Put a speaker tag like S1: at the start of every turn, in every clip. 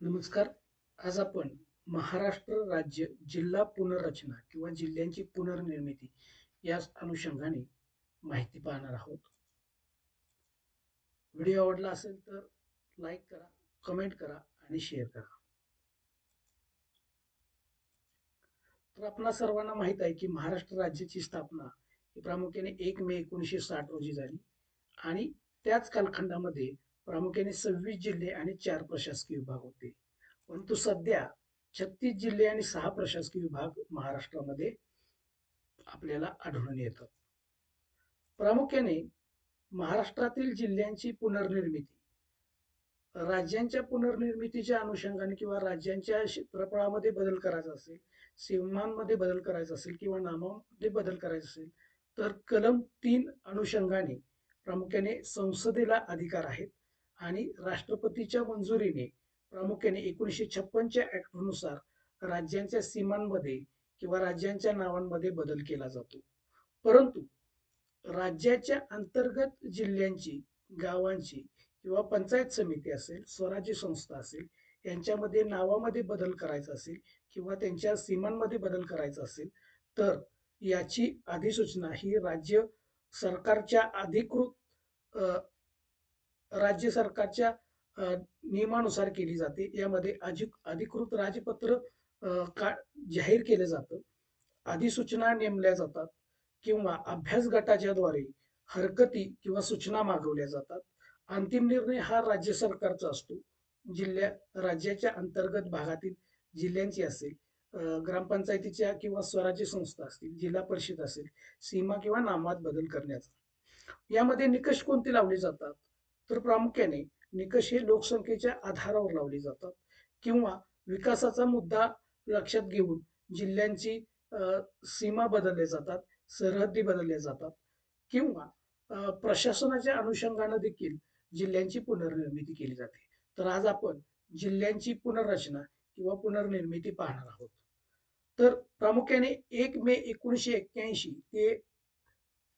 S1: नमस्कार. आज आपण महाराष्ट्र राज्य जिल्हा पुनर्रचना किंवा जिल्ह्यांची पुनर्निर्मिती या अनुषंगाने माहिती पाहणार आहोत. व्हिडिओ आवडला असेल तर लाईक करा, कमेंट करा आणि शेअर करा. तर आपणा सर्वांना माहित आहे की महाराष्ट्र राज्याची स्थापना ही प्रामुख्याने 1 मे 1960 रोजी झाली आणि त्याच कालखंडामध्ये प्रामुख्याने 26 जिल्हे आणि 4 प्रशासकीय विभाग होते. परंतु सध्या 36 जिल्हे आणि 6 प्रशासकीय विभाग महाराष्ट्रामध्ये आपल्याला आढळून येतात. प्रामुख्याने महाराष्ट्रातील जिल्ह्यांची पुनर्निर्मिती राज्यांच्या पुनर्निर्मितीच्या अनुषंगाने किंवा राज्यांच्या क्षेत्रफळामध्ये बदल करायचा असेल, सीमांमध्ये बदल करायचा असेल किंवा नामामध्ये बदल करायचा असेल तर कलम 3 अनुषंगाने प्रामुख्याने संसदेला अधिकार आहेत आणि राष्ट्रपतीच्या मंजुरीने प्रामुख्याने 1956च्या ऍक्टनुसार राज्यांच्या सीमांमध्ये किंवा राज्यांच्या नावांमध्ये बदल केला जातो. परंतु राज्याच्या अंतर्गत जिल्ह्यांची, गावांची किंवा पंचायत समिती असेल, स्वराज्य संस्था असेल, यांच्यामध्ये नावामध्ये बदल करायचा असेल किंवा त्यांच्या सीमांमध्ये बदल करायचा असेल तर याची अधिसूचना ही सरकारच्या अधिकृत राज्य सरकारच्या नियमानुसार केली जाते. यामध्ये अधिकृत राजपत्र जाहीर केलं जातं, अधिसूचना नेमल्या जातात किंवा अभ्यास गटाच्या द्वारे हरकती किंवा सूचना मागवल्या जातात. अंतिम निर्णय हा राज्य सरकारचा असतो. राज्याच्या अंतर्गत भागातील जिल्ह्यांची असेल, ग्रामपंचायतीच्या किंवा स्वराज्य संस्था असतील, जिल्हा परिषद असेल, सीमा किंवा नामात बदल करण्याचा. यामध्ये निकष कोणते लावले जातात तर प्रामुख्याने निकष हे लोकसंख्येच्या आधारावर लावले जातात किंवा विकासाचा मुद्दा लक्षात घेऊन जिल्ह्यांची सीमा बदलल्या जातात, सरहद्दी बदलल्या जातात किंवा प्रशासनाच्या अनुषंगाने देखील जिल्ह्यांची पुनर्निर्मिती केली जाते. तर आज आपण जिल्ह्यांची पुनर्रचना किंवा पुनर्निर्मिती पाहणार आहोत. तर प्रामुख्याने 1 मे 1981 ते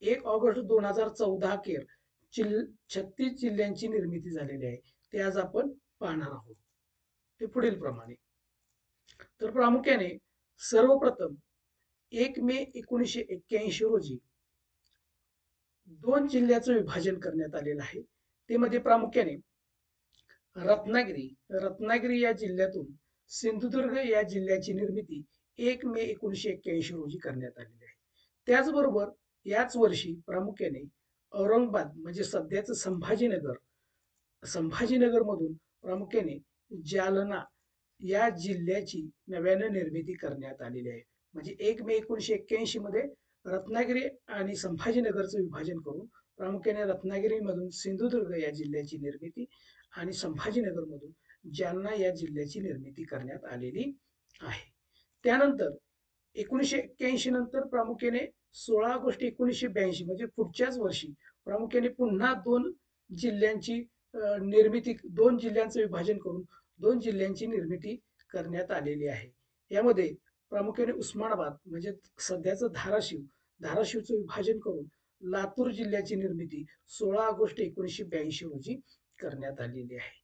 S1: 1 ऑगस्ट 2014 अखेर 36 जिल्ह्यांची निर्मिती झालेली आहे. ते आज आपण पाहणार आहोत. ते पुढील प्रमाणे. तर प्रामुख्याने सर्वप्रथम 1 मे 1981 रोजी 2 जिल्ह्याचं विभाजन करण्यात आलेलं आहे. ते मध्ये प्रामुख्याने रत्नागिरी या जिल्ह्यातून सिंधुदुर्ग या जिल्ह्याची निर्मिती 1 मे 1981 रोजी करण्यात आलेली आहे. त्याचबरोबर याच वर्षी प्रामुख्याने औरंगाबाद म्हणजे सध्याचं संभाजीनगर मधून प्रामुख्याने जालना या जिल्ह्याची नव्याने निर्मिती करण्यात आलेली आहे. म्हणजे 1 मे 1981 मध्ये रत्नागिरी आणि संभाजीनगरचं विभाजन करून प्रामुख्याने रत्नागिरीमधून सिंधुदुर्ग या जिल्ह्याची निर्मिती आणि संभाजीनगरमधून जालना या जिल्ह्याची निर्मिती करण्यात आलेली आहे. त्यानंतर 1981 नंतर प्रामुख्याने 16 ऑगस्ट 1982 म्हणजे पुढच्याच वर्षी प्रामुख्याने पुन्हा 2 जिल्ह्यांची निर्मिती, 2 जिल्ह्यांचं विभाजन करून 2 जिल्ह्यांची निर्मिती करण्यात आलेली आहे. यामध्ये प्रामुख्याने उस्मानाबाद म्हणजे सध्याचं धाराशिवचं विभाजन करून लातूर जिल्ह्याची निर्मिती 16 ऑगस्ट 1982 रोजी करण्यात आलेली आहे.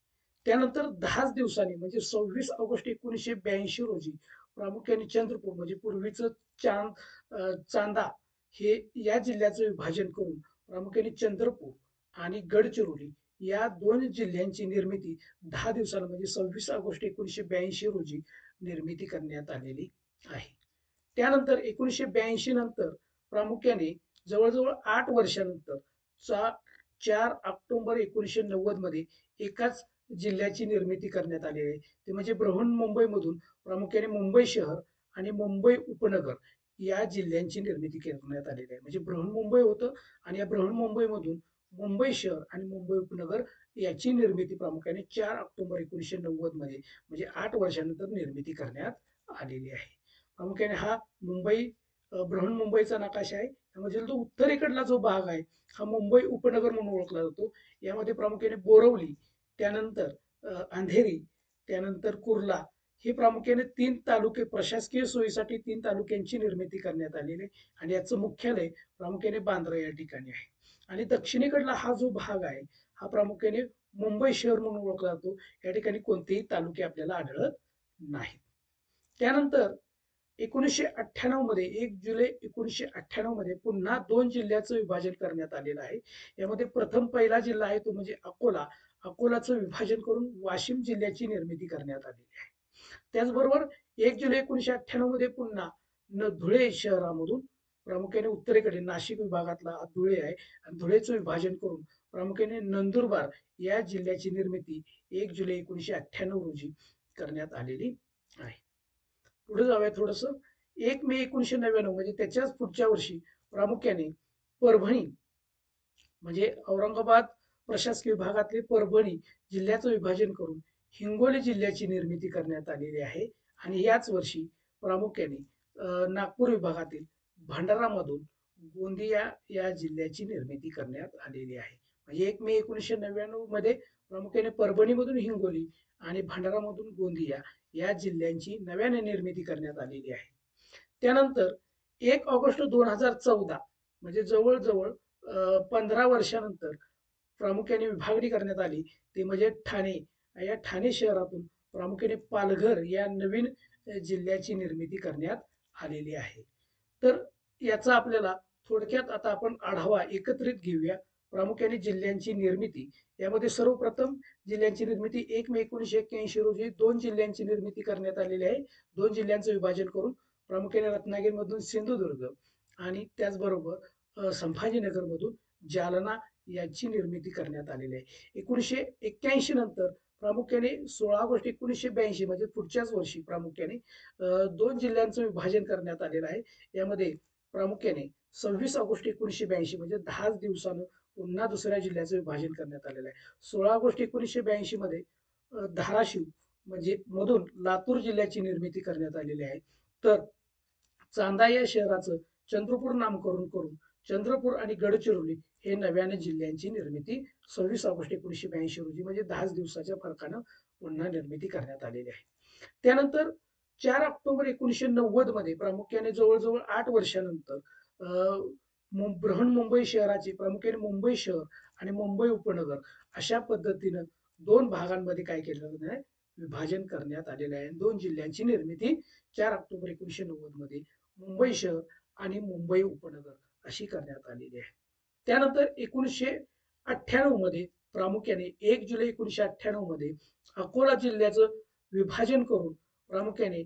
S1: त्यानंतर 10 दिवसांनी म्हणजे 26 ऑगस्ट 1982 रोजी प्रामुख्याने चंद्रपूर म्हणजे पूर्वीचं चांदा हे या जिल्ह्याचं विभाजन करून प्रामुख्याने चंद्रपूर आणि गडचिरोली या 2 जिल्ह्यांची निर्मिती 10 दिवसांना म्हणजे 26 ऑगस्ट 1982 रोजी निर्मिती करण्यात आलेली आहे. त्यानंतर 1982 नंतर प्रामुख्याने जवळजवळ 8 वर्षानंतर 4 ऑक्टोबर 1990 मध्ये एकाच जिल्ह्याची निर्मिती करण्यात आली आहे. ते म्हणजे बृहन्मुंबईमधून प्रामुख्याने मुंबई शहर आणि मुंबई उपनगर या जिल्ह्यांची निर्मिती करण्यात आलेली आहे. म्हणजे बृहन्मुंबई होतं आणि या बृहन्मुंबईमधून मुंबई शहर आणि मुंबई उपनगर याची निर्मिती प्रामुख्याने 4 ऑक्टोबर 1990 मध्ये म्हणजे 8 वर्षानंतर निर्मिती करण्यात आलेली आहे. प्रामुख्याने हा बृहन्मुंबईचा नकाशा आहे. त्यामध्ये जो उत्तरेकडला जो भाग आहे हा मुंबई उपनगर म्हणून ओळखला जातो. यामध्ये प्रामुख्याने बोरवली, त्यानंतर अंधेरी, त्यानंतर कुर्ला हे प्रामुख्याने 3 तालुके प्रशासकीय सोयीसाठी 3 तालुक्यांची निर्मिती करण्यात आलेली आहे आणि याचं मुख्यालय प्रामुख्याने बांद्रा या ठिकाणी आहे. आणि दक्षिणेकडला हा जो भाग आहे हा प्रामुख्याने मुंबई शहर म्हणून ओळखला जातो. या ठिकाणी कोणतेही तालुके आपल्याला आढळत नाहीत. त्यानंतर 1998 मध्ये 1 जुलै 1998 मध्ये पुन्हा 2 जिल्ह्याचं विभाजन करण्यात आलेलं आहे. यामध्ये प्रथम पहिला जिल्हा आहे तो म्हणजे अकोला. अकोलाचं विभाजन करून वाशिम जिल्ह्याची निर्मिती करण्यात आलेली आहे. त्याचबरोबर 1 जुलै 1998 मध्ये पुन्हा धुळे शहरामधून प्रामुख्याने उत्तरेकडे नाशिक विभागातला धुळे आहे आणि धुळेचं विभाजन करून प्रामुख्याने नंदुरबार या जिल्ह्याची निर्मिती 1 जुलै 1998 रोजी करण्यात आलेली आहे. पुढे जाऊया थोडस. 1 मे 1999 म्हणजे त्याच्याच पुढच्या वर्षी प्रामुख्याने परभणी म्हणजे औरंगाबाद प्रशासकीय विभागातले परभणी जिल्ह्याचं विभाजन करून हिंगोली जिल्ह्याची निर्मिती करण्यात आलेली आहे. आणि याच वर्षी प्रामुख्याने नागपूर विभागातील भंडारामधून गोंदिया या जिल्ह्याची निर्मिती करण्यात आलेली आहे. म्हणजे 1 मे 1999 मध्ये प्रामुख्याने परभणीमधून हिंगोली आणि भंडारामधून गोंदिया या जिल्ह्यांची नव्याने निर्मिती करण्यात आलेली आहे. त्यानंतर 1 ऑगस्ट 2014 म्हणजे जवळजवळ 15 वर्षानंतर प्रामुख्याने विभागणी करण्यात आली ते म्हणजे ठाणे. या ठाणे शहरातून प्रामुख्याने पालघर या नवीन जिल्ह्याची निर्मिती करण्यात आलेली आहे. तर याचा आपल्याला थोडक्यात आता आपण आढावा एकत्रित घेऊया. प्रामुख्याने जिल्ह्यांची निर्मिती यामध्ये सर्वप्रथम जिल्ह्यांची निर्मिती 1 मे 1981 रोजी 2 जिल्ह्यांची निर्मिती करण्यात आलेली आहे. 2 जिल्ह्यांचं विभाजन करून प्रामुख्याने रत्नागिरीमधून सिंधुदुर्ग आणि त्याचबरोबर संभाजीनगरमधून जालना याची निर्मिती करण्यात आलेली आहे. 1981 नंतर प्रामुख्याने 16 ऑगस्ट 1982 म्हणजे पुढच्याच वर्षी प्रामुख्याने 2 जिल्ह्यांचं विभाजन करण्यात आलेलं आहे. यामध्ये प्रामुख्याने 26 ऑगस्ट 1982 म्हणजे 10 दिवसानं पुन्हा दुसऱ्या जिल्ह्याचं विभाजन करण्यात आलेलं आहे. 16 ऑगस्ट 1982 मध्ये धाराशिव म्हणजे मधून लातूर जिल्ह्याची निर्मिती करण्यात आलेली आहे. तर चांदा या शहराचं चंद्रपूर नामकरण करून चंद्रपूर आणि गडचिरोली हे नव्याने जिल्ह्यांची निर्मिती 26 ऑगस्ट 1982 रोजी म्हणजे 10 दिवसाच्या फरकानं पुन्हा निर्मिती करण्यात आलेली आहे. त्यानंतर 4 ऑक्टोबर 1990 मध्ये प्रामुख्याने जवळजवळ 8 वर्षानंतर बृहन्मुंबई शहराचे प्रामुख्याने मुंबई शहर आणि मुंबई उपनगर अशा पद्धतीनं 2 भागांमध्ये काय केलेलं आहे विभाजन करण्यात आलेलं आहे. 2 जिल्ह्यांची निर्मिती 4 ऑक्टोबर 1990 मध्ये मुंबई शहर आणि मुंबई उपनगर अशी करण्यात आलेली आहे. त्यानंतर 1998 मध्ये प्रामुख्याने 1 जुलै 1998 मध्ये अकोला जिल्ह्याचं विभाजन करून प्रामुख्याने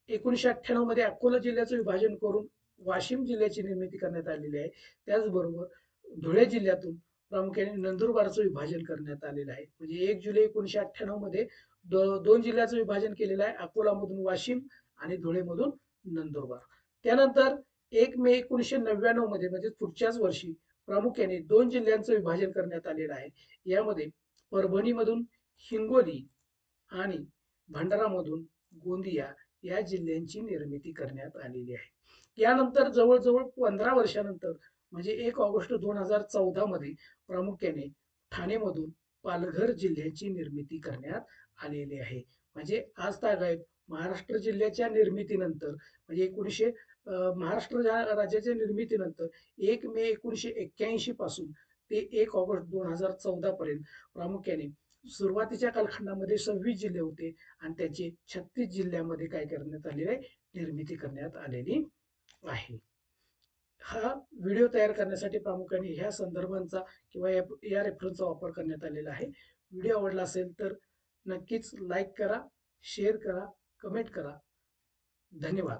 S1: 1998 मध्ये अकोला जिल्ह्याचं विभाजन करून वाशिम जिल्ह्याची निर्मिती करण्यात आलेली आहे. त्याचबरोबर धुळे जिल्ह्यातून प्रामुख्याने नंदुरबारचं विभाजन करण्यात आलेलं आहे. म्हणजे 1 जुलै 1998 मध्ये 2 जिल्ह्याचं विभाजन केलेलं आहे, अकोलामधून वाशिम आणि धुळेमधून नंदुरबार. त्यानंतर 1 मे 1999 मध्ये म्हणजे पुढच्याच वर्षी प्रामुख्याने 2 जिल्ह्यांचं विभाजन करण्यात आलेलं आहे. यामध्ये परभणीमधून हिंगोली आणि भंडारामधून गोंदिया या जिल्ह्यांची निर्मिती करण्यात आलेली आहे. यानंतर जवळजवळ 15 वर्षानंतर म्हणजे 1 ऑगस्ट 2014 मध्ये प्रामुख्याने ठाणेमधून पालघर जिल्ह्याची निर्मिती करण्यात आलेली आहे. म्हणजे आज तागायत महाराष्ट्र जिल्ह्याच्या निर्मितीनंतर म्हणजे महाराष्ट्र राज्याच्या निर्मितीनंतर 1 मे 1981 पासून ते 1 ऑगस्ट 2014 पर्यंत प्रामुख्याने सुरुवातीच्या कालखंडामध्ये 26 जिल्हे होते आणि त्याचे 36 जिल्ह्यामध्ये काय करण्यात आलेले आहे निर्मिती करण्यात आलेली आहे. हा व्हिडिओ तयार करण्यासाठी प्रामुख्याने ह्या संदर्भांचा किंवा या रेफरन्सचा वापर करण्यात आलेला आहे. व्हिडिओ आवडला असेल तर नक्कीच लाईक करा, शेअर करा, कमेंट करा. धन्यवाद.